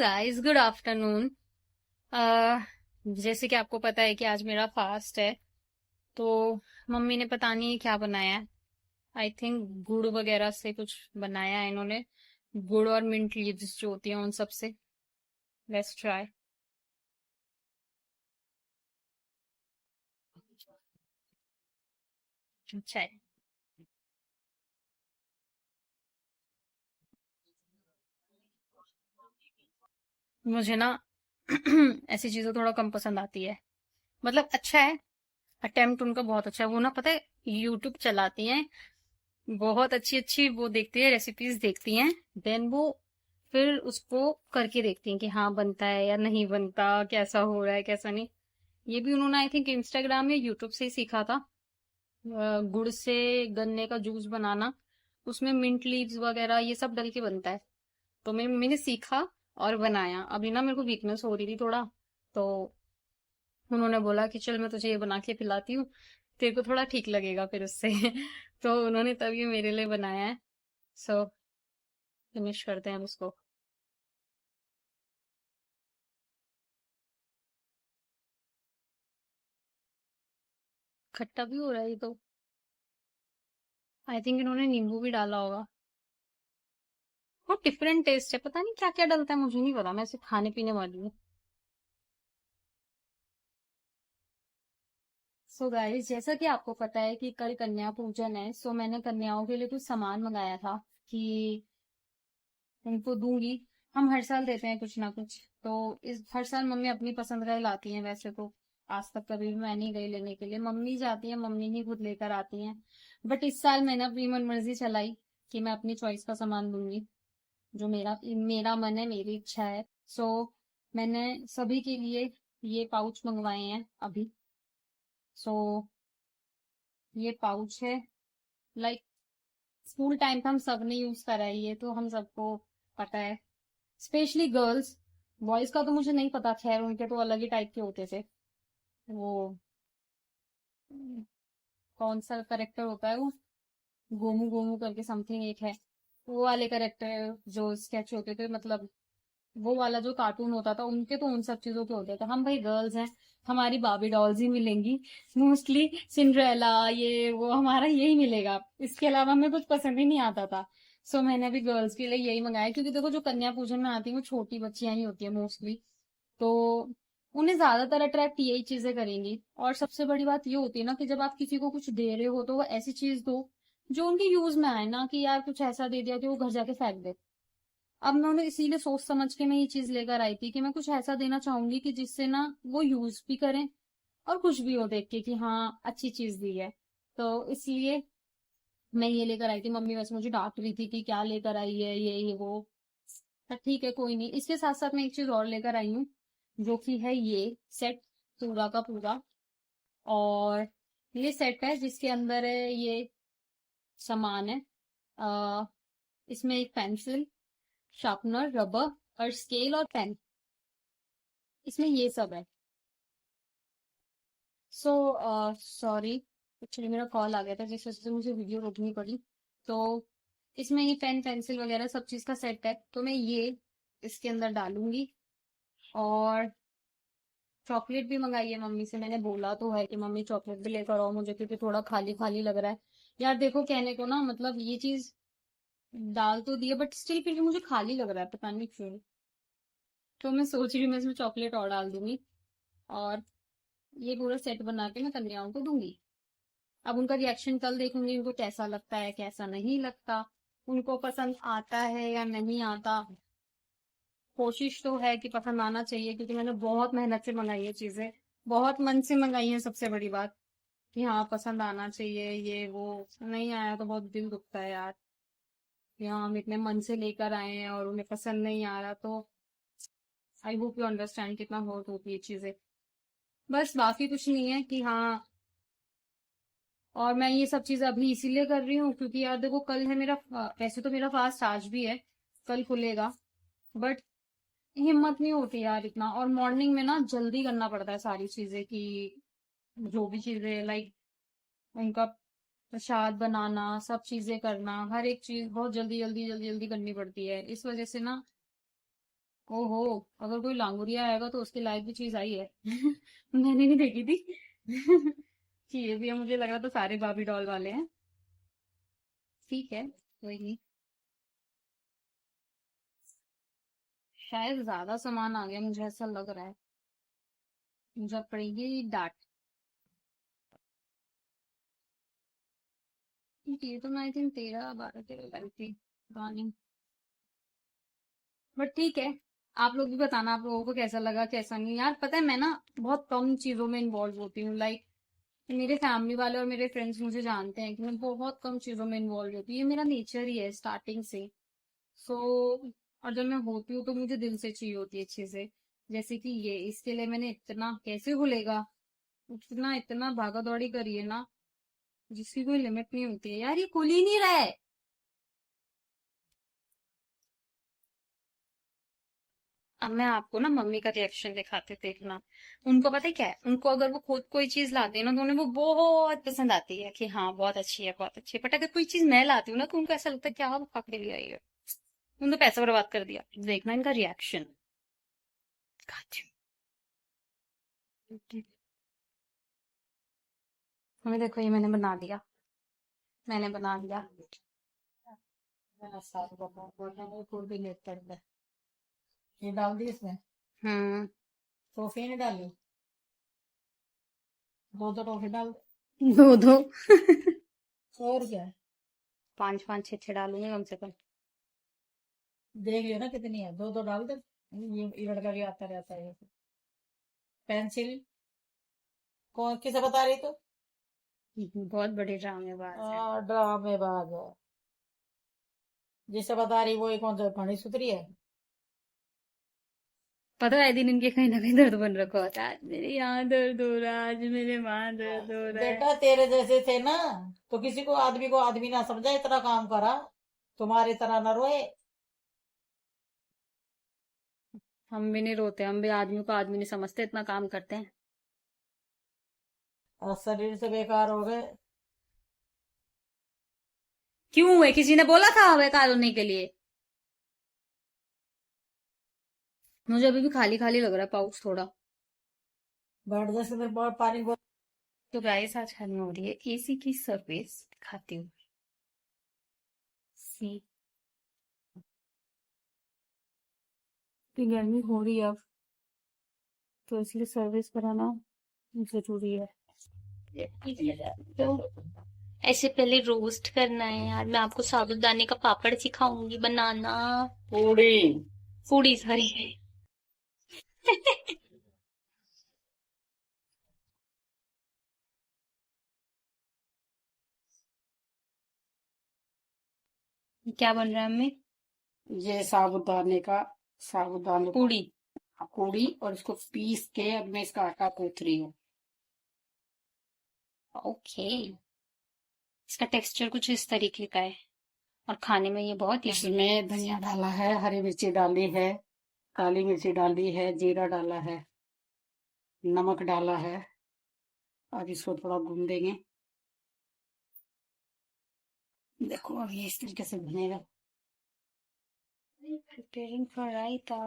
Guys, good afternoon. जैसे कि आपको पता है कि आज मेरा फास्ट है। तो मम्मी ने पता नहीं क्या बनाया है। आई थिंक गुड़ वगैरह से कुछ बनाया है इन्होंने। गुड़ और मिंट लीव्स जो होती हैं उन सब से। Let's try. अच्छा है। मुझे ना ऐसी चीजें थोड़ा कम पसंद आती है। मतलब अच्छा है। अटेम्प्ट उनका बहुत अच्छा है। वो ना पता है, यूट्यूब चलाती हैं, बहुत अच्छी अच्छी वो देखती है, रेसिपीज देखती हैं। देन वो फिर उसको करके देखती हैं कि हाँ बनता है या नहीं बनता, कैसा हो रहा है कैसा नहीं। ये भी उन्होंने आई थिंक इंस्टाग्राम या यूट्यूब से ही सीखा था। गुड़ से गन्ने का जूस बनाना, उसमें मिंट लीव्स वगैरह ये सब डल के बनता है। तो मैंने सीखा और बनाया। अभी ना मेरे को वीकनेस हो रही थी थोड़ा, तो उन्होंने बोला कि चल मैं तुझे ये बना के पिलाती हूँ, तेरे को थोड़ा ठीक लगेगा फिर उससे। तो उन्होंने तब ये मेरे लिए बनाया है। सो फिनिश करते हैं हम उसको। खट्टा भी हो रहा है ये तो। आई थिंक इन्होंने नींबू भी डाला होगा। वो डिफरेंट टेस्ट है, पता नहीं क्या क्या डलता है, मुझे नहीं पता, मैं सिर्फ खाने पीने वाली हूँ। सो गाइस, जैसा कि आपको पता है कि कल कन्या पूजन है, सो मैंने कन्याओं के लिए कुछ सामान मंगाया था कि उनको दूंगी। हम हर साल देते हैं कुछ ना कुछ। तो इस हर साल मम्मी अपनी पसंद का ही लाती हैं वैसे तो। आज तक कभी भी मैं नहीं गई लेने के लिए, मम्मी जाती है, मम्मी ही खुद लेकर आती हैं। बट इस साल मैंने अपनी मन मर्जी चलाई कि मैं अपनी चॉइस का सामान दूंगी। जो मेरा मेरा मन है, मेरी इच्छा है। सो मैंने सभी के लिए ये पाउच मंगवाए हैं अभी। सो ये पाउच है, लाइक स्कूल टाइम पे हम सब ने यूज करा है ये, तो हम सबको पता है। Specially girls. बॉयज का तो मुझे नहीं पता, खैर उनके तो अलग ही टाइप के होते थे। वो कौन सा करेक्टर होता है वो, गोमू गोमू करके समथिंग एक है। वो वाले करेक्टर जो स्केच होते थे, मतलब वो वाला जो कार्टून होता था उनके, तो उन सब चीजों के होते थे। हम भाई गर्ल्स हैं, हमारी बाबी डॉल्स ही मिलेंगी मोस्टली। सिंड्रेला ये वो हमारा यही मिलेगा, इसके अलावा हमें कुछ पसंद ही नहीं आता था। सो मैंने भी गर्ल्स के लिए यही मंगाया, क्योंकि देखो जो कन्या पूजन में आती है वो छोटी बच्चियां ही होती है मोस्टली। तो उन्हें ज्यादातर अट्रैक्ट यही चीजें करेंगी। और सबसे बड़ी बात ये होती है ना कि जब आप किसी को कुछ दे रहे हो तो वो ऐसी चीज दो जो उनके यूज में आए, ना कि यार कुछ ऐसा दे दिया कि वो घर जाके फेंक दे। अब मैं उन्हें इसीलिए सोच समझ के मैं ये चीज लेकर आई थी कि मैं कुछ ऐसा देना चाहूंगी कि जिससे ना वो यूज भी करें और खुश भी हो देख के कि हाँ अच्छी चीज दी है। तो इसलिए मैं ये लेकर आई थी। मम्मी वैसे मुझे डांट रही थी कि क्या लेकर आई है ये वो। पर ठीक है, कोई नहीं। इसके साथ साथ मैं एक चीज और लेकर आई हूँ, जो कि है ये सेट, पूरा का पूरा। और ये सेट है जिसके अंदर है ये सामान है। आ, इसमें एक पेंसिल, शार्पनर, रबर और स्केल और पेन, इसमें ये सब है। सो सॉरी, एक्चुअली मेरा कॉल आ गया था जिस वजह से मुझे वीडियो रोकनी पड़ी। तो इसमें ये पेन पेंसिल वगैरह सब चीज का सेट है, तो मैं ये इसके अंदर डालूंगी। और चॉकलेट भी मंगाई है मम्मी से। मैंने बोला तो है कि मम्मी चॉकलेट भी लेकर आओ मुझे, क्योंकि थोड़ा खाली खाली लग रहा है। यार देखो, कहने को ना मतलब ये चीज डाल तो दी है, बट स्टिल फिर भी मुझे खाली लग रहा है, पता नहीं क्यों। तो मैं सोच रही हूँ मैं इसमें चॉकलेट और डाल दूंगी। और ये पूरा सेट बना के मैं कन्याओं को दूंगी। अब उनका रिएक्शन कल देखूंगी, उनको कैसा लगता है कैसा नहीं लगता, उनको पसंद आता है या नहीं आता। कोशिश तो है कि पसंद आना चाहिए, क्योंकि मैंने बहुत मेहनत से मंगाई है चीजें, बहुत मन से मंगाई है। सबसे बड़ी बात कि हाँ पसंद आना चाहिए, ये वो नहीं आया तो बहुत दिल दुखता है यार। कि हाँ हम इतने मन से लेकर आए हैं और उन्हें पसंद नहीं आ रहा, तो आई होप यू अंडरस्टैंड कितना हर्ट होती है चीजें। बस बाकी कुछ नहीं है कि हाँ। और मैं ये सब चीज अभी इसीलिए कर रही हूँ क्योंकि यार देखो, कल है मेरा वैसे तो मेरा फास्ट आज भी है, कल खुलेगा। बट हिम्मत नहीं होती यार इतना, और मॉर्निंग में ना जल्दी करना पड़ता है सारी चीजें कि जो भी चीजें लाइक उनका प्रसाद बनाना, सब चीजें करना, हर एक चीज बहुत जल्दी जल्दी जल्दी जल्दी करनी पड़ती है। इस वजह से ना ओहो, अगर कोई लांगुरिया आएगा तो उसके लायक भी चीज आई है। मैंने नहीं देखी थी। कि ये भी है, मुझे लग रहा था सारे बाबी डॉल वाले हैं। ठीक है, कोई नहीं। शायद ज्यादा सामान आ गया, मुझे ऐसा लग रहा है। मुझे अब पड़ेगी डांट। ये तो मैं आई थिंक 13 12 13 लाई थी, पता नहीं। बट ठीक है, आप लोग भी बताना आप लोगों को कैसा लगा कैसा नहीं। यार पता है, मैं ना बहुत कम चीजों में इन्वॉल्व होती हूँ। लाइक मेरे फैमिली वाले और मेरे फ्रेंड्स मुझे जानते हैं कि मैं बहुत कम चीजों में इन्वॉल्व होती हूँ। ये मेरा नेचर ही है स्टार्टिंग से। सो और जब मैं होती हूँ तो मुझे दिल से चाहिए होती है चीजें। जैसे कि ये, इसके लिए मैंने इतना कैसे भूलेगा, इतना इतना भागा दौड़ी करी है ना, जिसकी कोई लिमिट नहीं होती है। यार ये खुल ही नहीं रहा है। अब मैं आपको ना मम्मी का रिएक्शन दिखाते देखना। उनको पता है क्या है, उनको अगर वो खुद कोई चीज लाते हैं ना तो उन्हें वो बहुत पसंद आती है कि हाँ बहुत अच्छी है बहुत अच्छी है। बट अगर कोई चीज मैं लाती हूँ ना तो उनको ऐसा लगता है क्या वो खा के लिए आई है, उन्होंने पैसा बर्बाद कर दिया। देखना इनका रिएक्शन। खाती हूँ। मम्मी देखो, ये मैंने बना दिया, मैंने बना दिया। फूल भी लेट कर दे। ये डाल दी इसमें। हम्म। टॉफी नहीं डाली। दो दो टॉफी डाल। दो दो। और क्या। पांच पांच छह छह डालूंगी कम से कम। देख लियो ना कितनी है, दो दो डाल दे। ये लड़का भी आता रहता है। पेंसिल कौन किसे बता रही तू। बहुत बड़े ड्रामेबाज है। ड्रामेबाज है। जिसे बता रही वो ही कौन सा फणी सुतरी है। पता है दिन इनके कहीं ना कहीं दर्द बन रखा होता है। आज मेरे यहाँ दर्द हो रहा है, आज मेरे वहां दर्द हो रहा है। बेटा तेरे जैसे थे ना, तो किसी को आदमी ना समझा, इतना काम करा। तुम्हारी तरह न रोए। हम भी नहीं रोते, हम भी आदमी को आदमी नहीं समझते, इतना काम करते हैं। और शरीर से बेकार हो गए। क्यों हुए, किसी ने बोला था बेकार होने के लिए? मुझे अभी भी खाली खाली लग रहा है पाउच थोड़ा। बैठ जैसे मेरे बहुत पानी बोल। तो गाइस आज खत्म हो रही है एसी की सर्विस, दिखाती हूँ। सी, इतनी गर्मी हो रही है अब, तो इसलिए सर्विस कराना जरूरी है। तो ऐसे पहले रोस्ट करना है यार। मैं आपको साबूदाने का पापड़ सिखाऊंगी बनाना। पूड़ी। पूड़ी सॉरी। क्या बन रहा है हमें? ये साबुदाने का, साबुदाने पूड़ी। पूड़ी, और इसको पीस के अब मैं इसका आटा गूंथ रही हूँ। ओके, इसका टेक्सचर कुछ इस तरीके का है और खाने में ये बहुत टेस्टी। इसमें धनिया डाला है, हरी मिर्ची डाली है, काली मिर्ची डाली है, जीरा डाला है, नमक डाला है। अब इसको थोड़ा भून देंगे। देखो अब ये इस तरीके से बनेगा। Preparing for raita.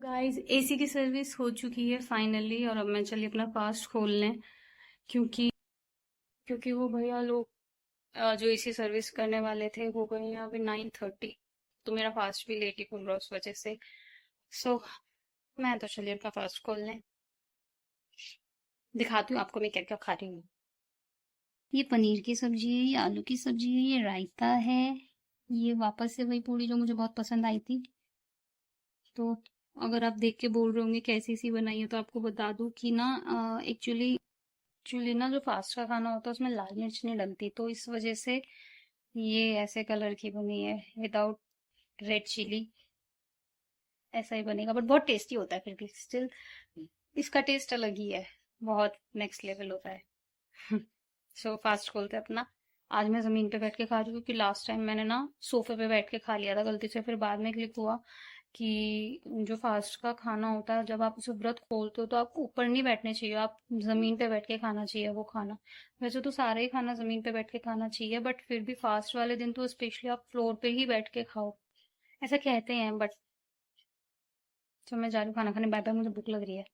Guys AC की सर्विस हो चुकी है फाइनली, और अब मैं चली अपना फास्ट खोल लें। क्योंकि क्योंकि वो भैया लोग जो एसी सर्विस करने वाले थे वो गए हैं अभी 9:30। तो मेरा फास्ट भी लेट ही खुल रहा है उस वजह से। सो मैं तो चलिए अपना फास्ट खोल लें। दिखाती हूँ आपको मैं क्या क्या खा रही हूँ। ये पनीर की सब्जी है, ये आलू की सब्जी है, ये रायता है, ये वापस से वही पूड़ी जो मुझे बहुत पसंद आई थी। तो अगर आप देख के बोल रहे होंगे कैसी सी बनाई है, तो आपको बता दूं कि ना एक्चुअली एक्चुअली ना जो फास्ट का खाना होता है उसमें लाल मिर्च नहीं डलती, तो इस वजह से ये ऐसे कलर की बनी है विदाउट रेड चिली। ऐसा ही बनेगा बट बहुत टेस्टी होता है फिर भी स्टिल। इसका टेस्ट अलग ही है, बहुत नेक्स्ट लेवल होता है। सो फास्ट खोलते हैं अपना। आज मैं जमीन पे बैठ के खा रही हूँ क्योंकि लास्ट टाइम मैंने ना सोफे पे बैठ के खा लिया था गलती से, फिर बाद में क्लिक हुआ कि जो फास्ट का खाना होता है जब आप उसे व्रत खोलते हो तो आपको ऊपर नहीं बैठने चाहिए, आप जमीन पे बैठ के खाना चाहिए वो खाना। वैसे तो सारे ही खाना जमीन पे बैठ के खाना चाहिए, बट फिर भी फास्ट वाले दिन तो स्पेशली आप फ्लोर पे ही बैठ के खाओ, ऐसा कहते हैं। बट तो मैं जा रही हूँ खाना खाने, बाय बाय, मुझे भूख लग रही है।